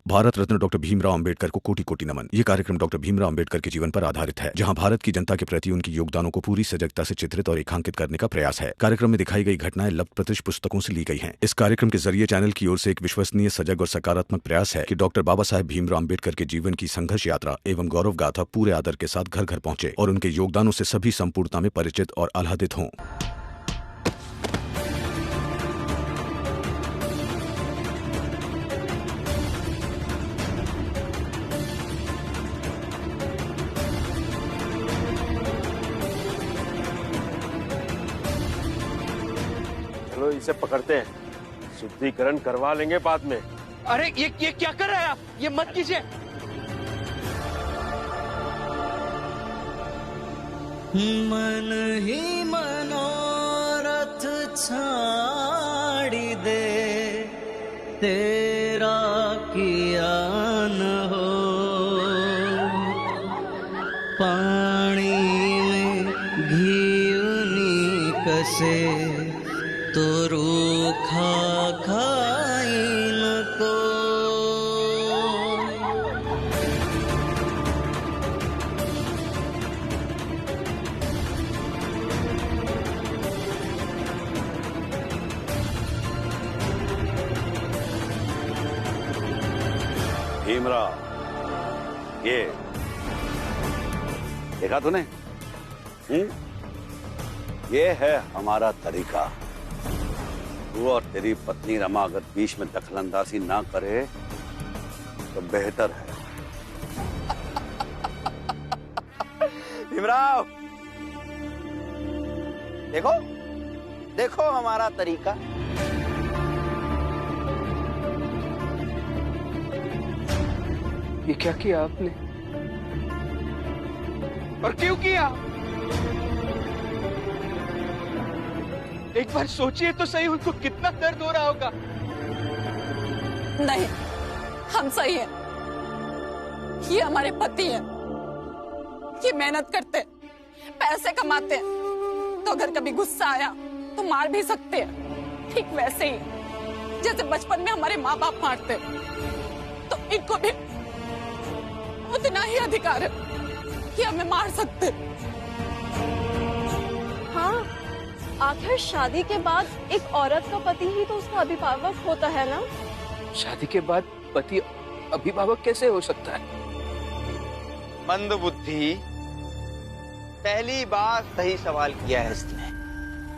Bharat Ratna doctor Bhimrao Ambedkar को कोटि कोटि नमन। ये कार्यक्रम डॉक्टर भीमराव अंबेडकर के जीवन पर आधारित है, जहां भारत की जनता के प्रति उनके योगदानों को पूरी सजगता से चित्रित और रेखांकित करने का प्रयास है। कार्यक्रम में दिखाई गई घटनाएं लब्ध प्रतिष्ठ पुस्तकों से ली गई हैं। इस कार्यक्रम के जरिए चैनल की ओर से एक विश्वसनीय, सजग और सकारात्मक प्रयास है कि डॉक्टर बाबा साहेब भीमराव अंबेडकर के जीवन की संघर्ष यात्रा एवं गौरव गाथा पूरे आदर के साथ घर घर पहुंचे और उनके योगदानों से सभी संपूर्णता में परिचित और आह्लादित हों। चलो इसे पकड़ते हैं, शुद्धिकरण करवा लेंगे बाद में। अरे ये क्या कर रहे हैं आप? ये मत कीजिए। मन ही मनोरथ छाड़ी दे, तेरा किया न हो। पानी में घी कसे तो रूखा खाई न को। भीमराव, ये देखा तूने? ये है हमारा तरीका। तू और तेरी पत्नी रमा अगर बीच में दखलंदाजी ना करे तो बेहतर है। भीमराव, देखो देखो हमारा तरीका। ये क्या किया आपने और क्यों किया? एक बार सोचिए तो सही, उनको कितना दर्द हो रहा होगा। नहीं, हम सही हैं। ये हमारे पति हैं। ये मेहनत करते, पैसे कमाते हैं, तो अगर कभी गुस्सा आया तो मार भी सकते हैं। ठीक वैसे ही जैसे बचपन में हमारे माँ बाप मारते, तो इनको भी उतना ही अधिकार है कि हमें मार सकते। हाँ, आखिर शादी के बाद एक औरत का पति ही तो उसका अभिभावक होता है ना? शादी के बाद पति अभिभावक कैसे हो सकता है? मंदबुद्धि, पहली बार सही सवाल किया है इसने।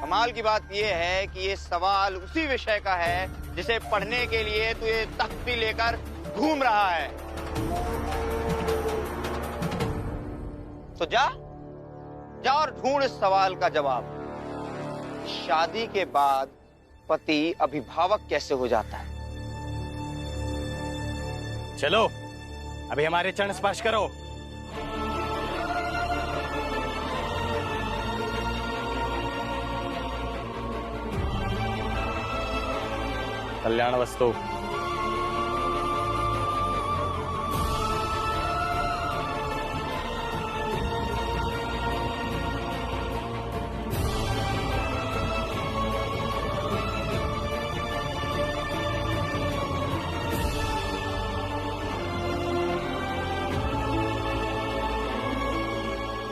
कमाल की बात यह है कि ये सवाल उसी विषय का है जिसे पढ़ने के लिए तू ये तख्ती लेकर घूम रहा है। तो जा और ढूंढ इस सवाल का जवाब। शादी के बाद पति अभिभावक कैसे हो जाता है? चलो, अभी हमारे चरण स्पर्श करो। कल्याण वस्तु।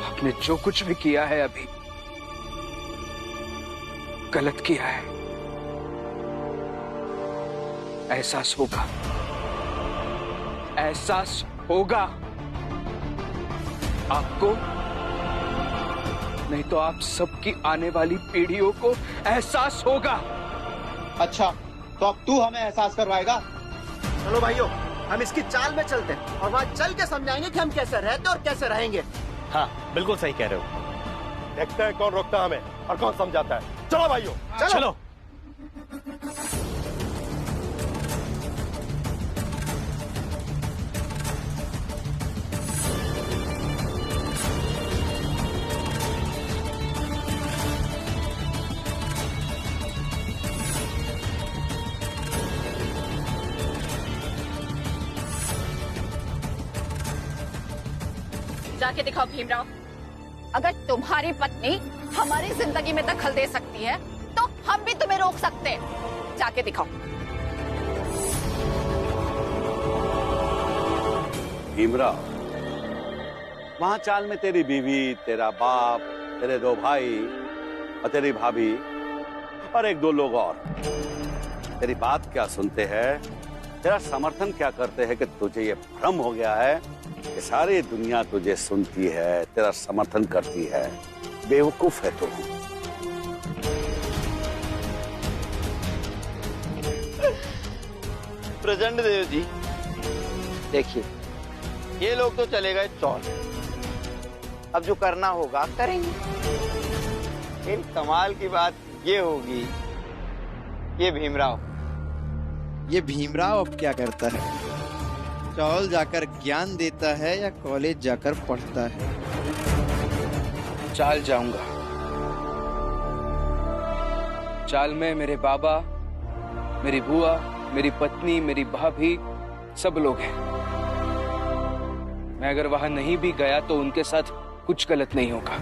आपने जो कुछ भी किया है अभी गलत किया है। एहसास होगा, एहसास होगा आपको, नहीं तो आप सबकी आने वाली पीढ़ियों को एहसास होगा। अच्छा, तो अब तू हमें एहसास करवाएगा? चलो भाइयों, हम इसकी चाल में चलते हैं और वहाँ चल के समझाएंगे कि हम कैसे रहते और कैसे रहेंगे। हाँ, बिल्कुल सही कह रहे हो। देखते हैं कौन रोकता है हमें और कौन समझाता है। चलो भाइयों, चलो। जाके दिखाओ भीमराव। अगर तुम्हारी पत्नी हमारी जिंदगी में दखल दे सकती है तो हम भी तुम्हें रोक सकते हैं। जाके दिखाओ। भीमराव, वहां चाल में तेरी बीवी, तेरा बाप, तेरे 2 भाई और तेरी भाभी और 1-2 लोग और तेरी बात क्या सुनते हैं, तेरा समर्थन क्या करते हैं कि तुझे ये भ्रम हो गया है कि सारी दुनिया तुझे सुनती है, तेरा समर्थन करती है। बेवकूफ है तू। प्रचंड देव जी, देखिए ये लोग तो चले गए चौल, अब जो करना होगा करेंगे। लेकिन कमाल की बात ये होगी, ये भीमराव अब क्या करता है? चौल जाकर ज्ञान देता है या कॉलेज जाकर पढ़ता है? चाल जाऊंगा। चाल में मेरे बाबा, मेरी बुआ, मेरी पत्नी, मेरी भाभी, सब लोग हैं। मैं अगर वहां नहीं भी गया तो उनके साथ कुछ गलत नहीं होगा,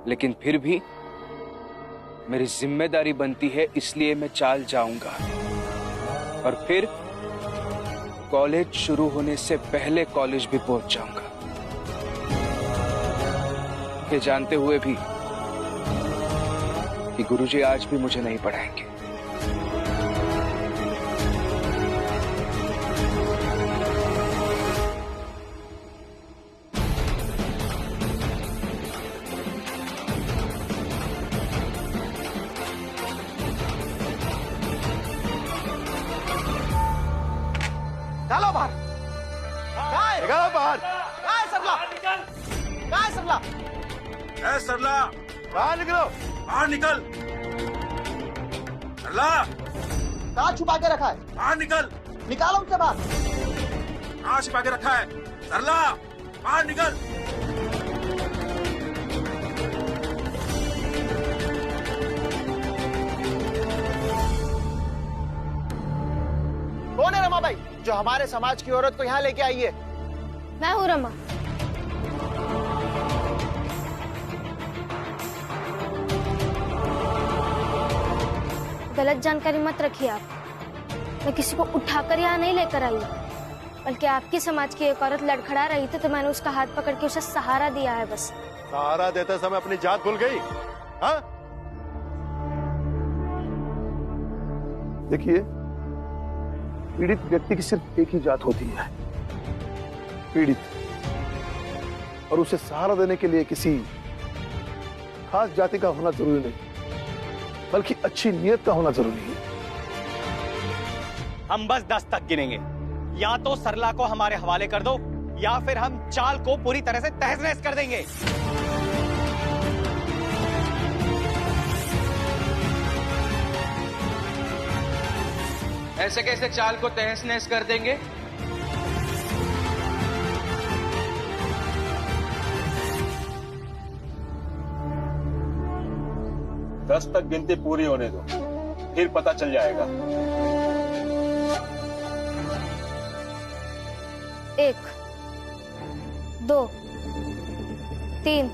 लेकिन फिर भी मेरी जिम्मेदारी बनती है, इसलिए मैं चाल जाऊंगा। और फिर कॉलेज शुरू होने से पहले कॉलेज भी पहुंच जाऊंगा, ये जानते हुए भी कि गुरुजी आज भी मुझे नहीं पढ़ाएंगे। डालो बाहर, निकालो बाहर। सरला, सरला, सरला, बाहर निकलो, बाहर निकल। सरला, कहाँ छुपा के रखा है? बाहर निकल। निकालो उनसे बाहर। कहाँ छिपा के रखा है? सरला, बाहर निकल। कौन है रमा भाई जो हमारे समाज की औरत को यहाँ लेके आई है? मैं हूँ रमा। गलत जानकारी मत रखिए आप। मैं किसी को उठाकर यहाँ नहीं लेकर आई, बल्कि आपकी समाज की एक औरत लड़खड़ा रही थी तो मैंने उसका हाथ पकड़ के उसे सहारा दिया है बस। सहारा देते समय अपनी जात भूल गई? हाँ? देखिए, पीड़ित व्यक्ति की सिर्फ एक ही जात होती है, पीड़ित। और उसे सहारा देने के लिए किसी खास जाति का होना जरूरी नहीं, बल्कि अच्छी नीयत का होना जरूरी है। हम बस 10 तक गिनेंगे। या तो सरला को हमारे हवाले कर दो, या फिर हम चाल को पूरी तरह से तहस-नहस कर देंगे। ऐसे कैसे चाल को तहस-नहस कर देंगे? दस तक गिनती पूरी होने दो, फिर पता चल जाएगा। 1, 2, 3,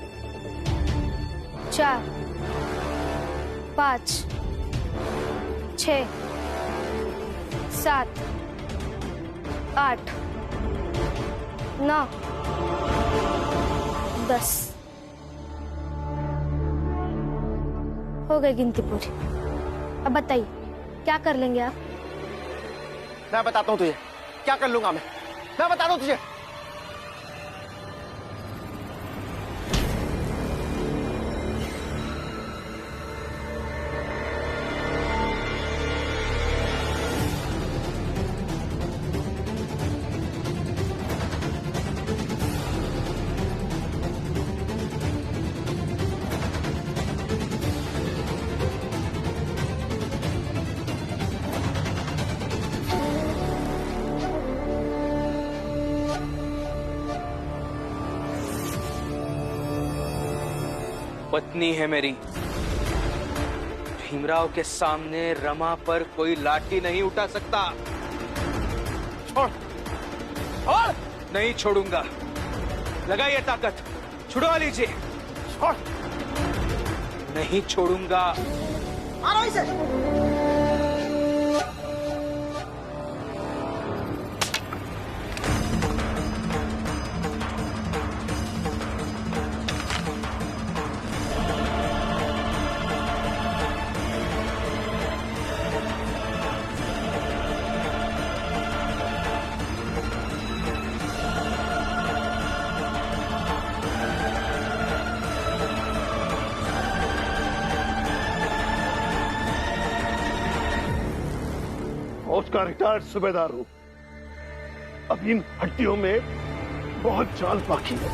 4, 5, 6, 7, 8, 9, 10। हो गई गिनती पूरी। अब बताइए क्या कर लेंगे आप? मैं बताता हूँ तुझे क्या कर लूंगा मैं बताता हूँ तुझे। पत्नी है मेरी। भीमराव के सामने रमा पर कोई लाठी नहीं उठा सकता। छोड़, छोड़। नहीं छोड़ूंगा। लगाइए ताकत, छुड़वा लीजिए। छोड़, नहीं छोड़ूंगा। मारो इसे। फौज का रिटायर्ड सूबेदार हूं। अब इन हड्डियों में बहुत जान बाकी है।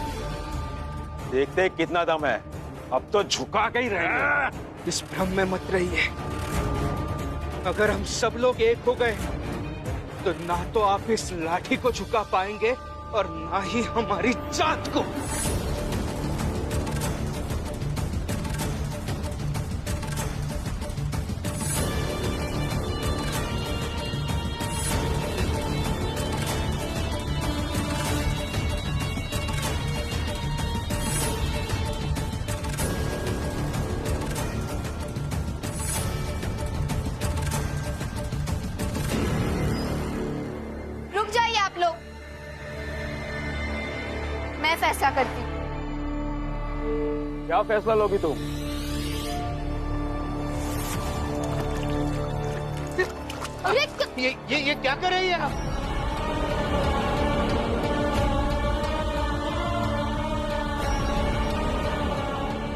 देखते कितना दम है, अब तो झुका के ही रहेंगे। इस भ्रम में मत रहिए। अगर हम सब लोग एक हो गए तो ना तो आप इस लाठी को झुका पाएंगे और ना ही हमारी जात को। रुक जाइए आप लोग, मैं फैसला करती हूँ। क्या फैसला लोगी तुम? अरे ये क्या कर रही है आप?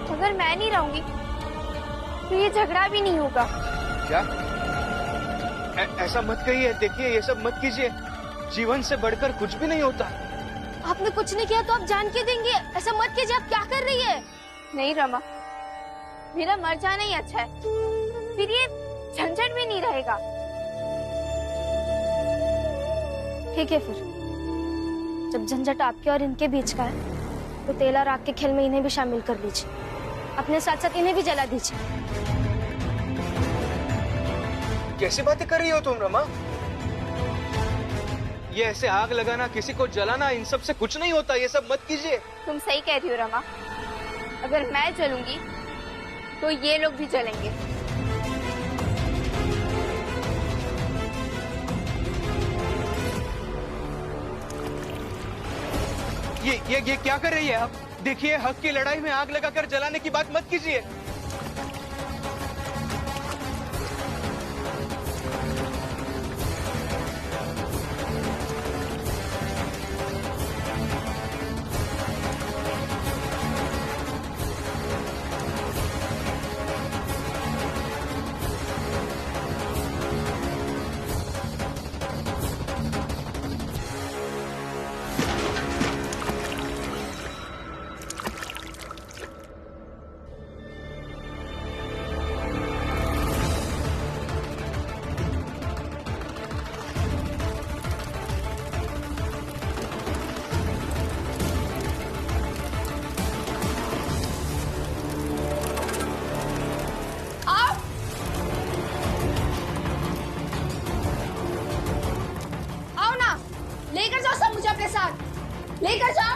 अगर मैं नहीं रहूंगी तो ये झगड़ा भी नहीं होगा। क्या? ऐसा मत कहिए। देखिए, ये सब मत कीजिए। जीवन से बढ़कर कुछ भी नहीं होता। आपने कुछ नहीं किया तो आप जान के देंगे। ऐसा मत कीजिए, आप क्या कर रही है? नहीं रमा, मेरा मर जाना ही अच्छा है, फिर ये झंझट भी नहीं रहेगा। ठीक है, फिर जब झंझट आपके और इनके बीच का है तो तेल और आग के खेल में इन्हें भी शामिल कर लीजिए। अपने साथ साथ इन्हें भी जला दीजिए। कैसी बातें कर रही हो तुम रमा? ये ऐसे आग लगाना, किसी को जलाना, इन सब से कुछ नहीं होता। ये सब मत कीजिए। तुम सही कह रही हो रमा, अगर मैं जलूंगी तो ये लोग भी जलेंगे। ये क्या कर रही है आप? देखिए, हक की लड़ाई में आग लगाकर जलाने की बात मत कीजिए। लेकर जाओ सब मुझे अपने साथ, लेकर जाओ।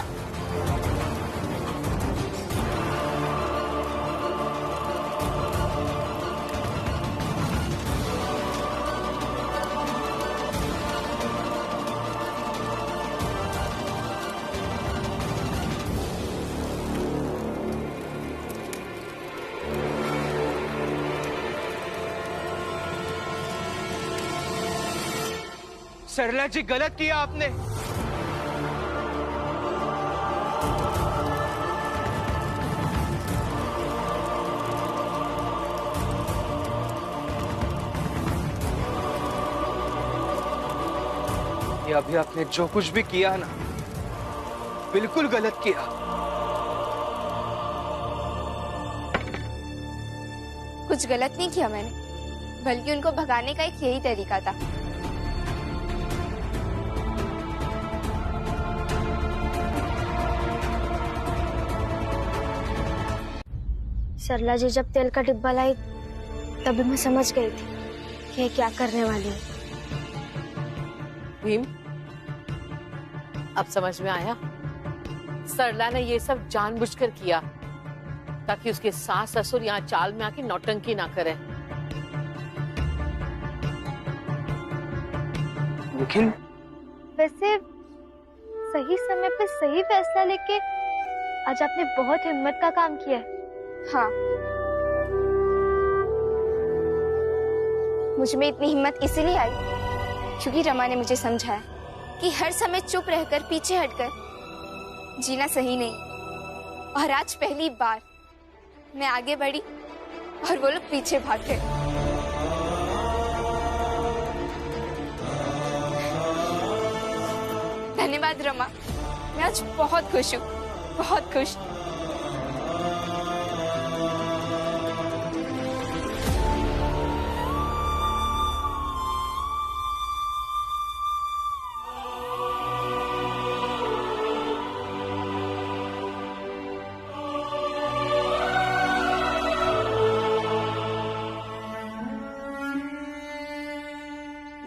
सरला जी, गलत किया आपने। ये अभी आपने जो कुछ भी किया ना, बिल्कुल गलत किया। कुछ गलत नहीं किया मैंने, बल्कि उनको भगाने का एक यही तरीका था। सरला जी जब तेल का डिब्बा लाई तभी मैं समझ गई थी कि ये क्या करने वाली है। भीम, अब समझ में आया? सरला ने ये सब जानबूझकर किया ताकि उसके सास ससुर यहाँ चाल में आके नौटंकी ना करें। लेकिन वैसे सही समय पे सही फैसला लेके आज आपने बहुत हिम्मत का काम किया है। हाँ, मुझ में इतनी हिम्मत इसीलिए आई क्योंकि रमा ने मुझे समझाया कि हर समय चुप रहकर पीछे हटकर जीना सही नहीं। और आज पहली बार मैं आगे बढ़ी और वो लोग पीछे भाग गए। धन्यवाद रमा, मैं आज बहुत खुश हूँ, बहुत खुश।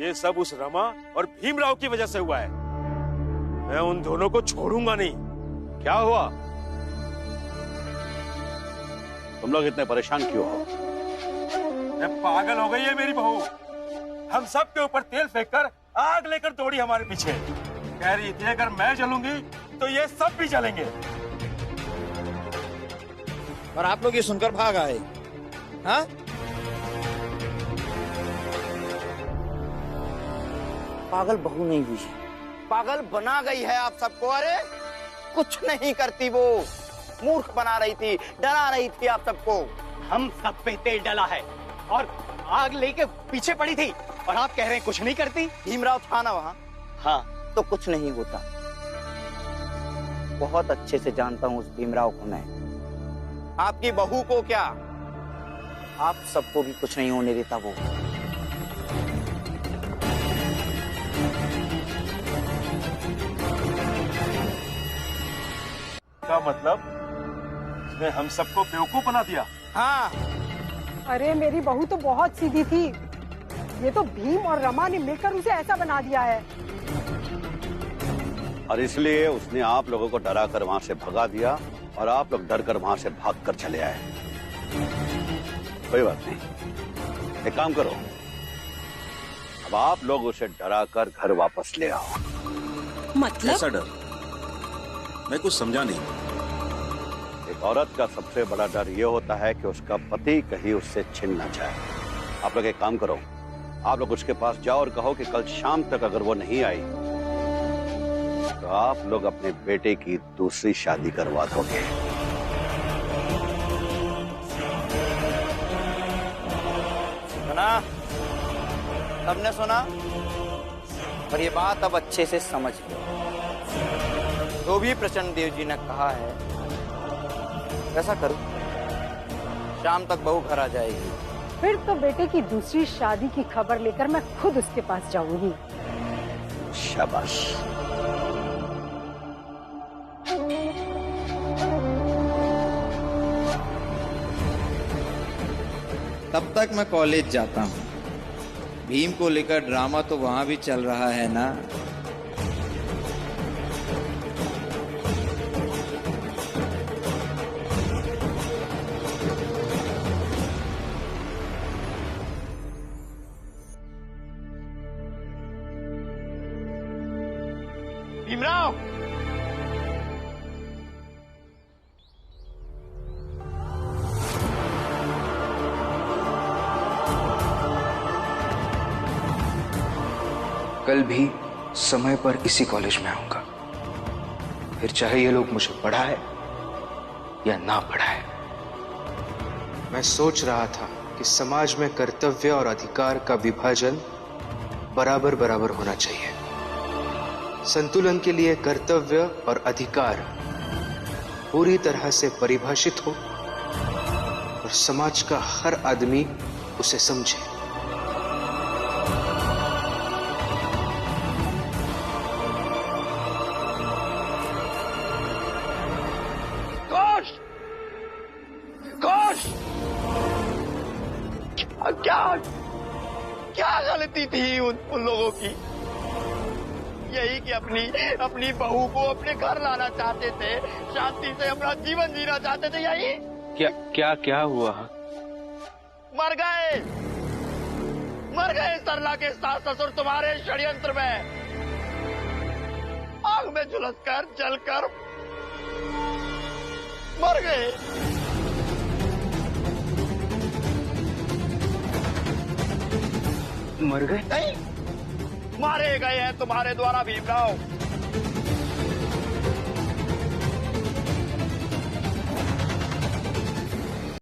ये सब उस रमा और भीमराव की वजह से हुआ है। मैं उन दोनों को छोड़ूंगा नहीं। क्या हुआ? तुम लोग इतने परेशान क्यों हो? मैं पागल हो गई है मेरी बहू। हम सब के ऊपर तेल फेंककर आग लेकर दौड़ी हमारे पीछे। कह रही थी अगर मैं जलूंगी तो ये सब भी जलेंगे। और आप लोग ये सुनकर भाग आए, हाँ? पागल बहू नहीं हुई, पागल बना गई है आप सबको। अरे कुछ नहीं करती वो, मूर्ख बना रही थी, डरा रही थी आप सबको। हम सब पे तेल डला है और आग लेके पीछे पड़ी थी और आप कह रहे हैं कुछ नहीं करती। भीमराव था ना वहाँ? हाँ, तो कुछ नहीं होता। बहुत अच्छे से जानता हूँ उस भीमराव को मैं। आपकी बहू को क्या, आप सबको भी कुछ नहीं होने देता वो। का मतलब उसने हम सबको बेवकूफ बना दिया। हाँ। अरे मेरी बहू तो बहुत सीधी थी, ये तो भीम और रमा ने मिलकर उसे ऐसा बना दिया है। और इसलिए उसने आप लोगों को डरा कर वहां से भगा दिया और आप लोग डर कर वहां से भाग कर चले आए। कोई बात नहीं, एक काम करो, अब आप लोग उसे डरा कर घर वापस ले आओ। मतलब? ऐसा डर? मैं कुछ समझा नहीं। एक औरत का सबसे बड़ा डर यह होता है कि उसका पति कहीं उससे छिन ना जाए। आप लोग एक काम करो, आप लोग उसके पास जाओ और कहो कि कल शाम तक अगर वो नहीं आई तो आप लोग अपने बेटे की दूसरी शादी करवा दोगे। सुना? सबने सुना? और ये बात अब अच्छे से समझ लो। जो भी प्रचंड देव जी ने कहा है वैसा करो, शाम तक बहू घर आ जाएगी। फिर तो बेटे की दूसरी शादी की खबर लेकर मैं खुद उसके पास जाऊंगी। शाबाश। तब तक मैं कॉलेज जाता हूँ। भीम को लेकर ड्रामा तो वहां भी चल रहा है ना। भीमराव, कल भी समय पर इसी कॉलेज में आऊंगा, फिर चाहे ये लोग मुझे पढ़ाए या ना पढ़ाए। मैं सोच रहा था कि समाज में कर्तव्य और अधिकार का विभाजन बराबर बराबर होना चाहिए। संतुलन के लिए कर्तव्य और अधिकार पूरी तरह से परिभाषित हो और समाज का हर आदमी उसे समझे। क्या गलती थी उन लोगों की? यही कि अपनी बहू को अपने घर लाना चाहते थे, शांति से अपना जीवन जीना चाहते थे। यही क्या हुआ? मर गए सरला के सास ससुर तुम्हारे षड्यंत्र में, आग में झुलसकर जलकर मर गए। मर गए? नहीं, मारे गए हैं तुम्हारे द्वारा भीमराव।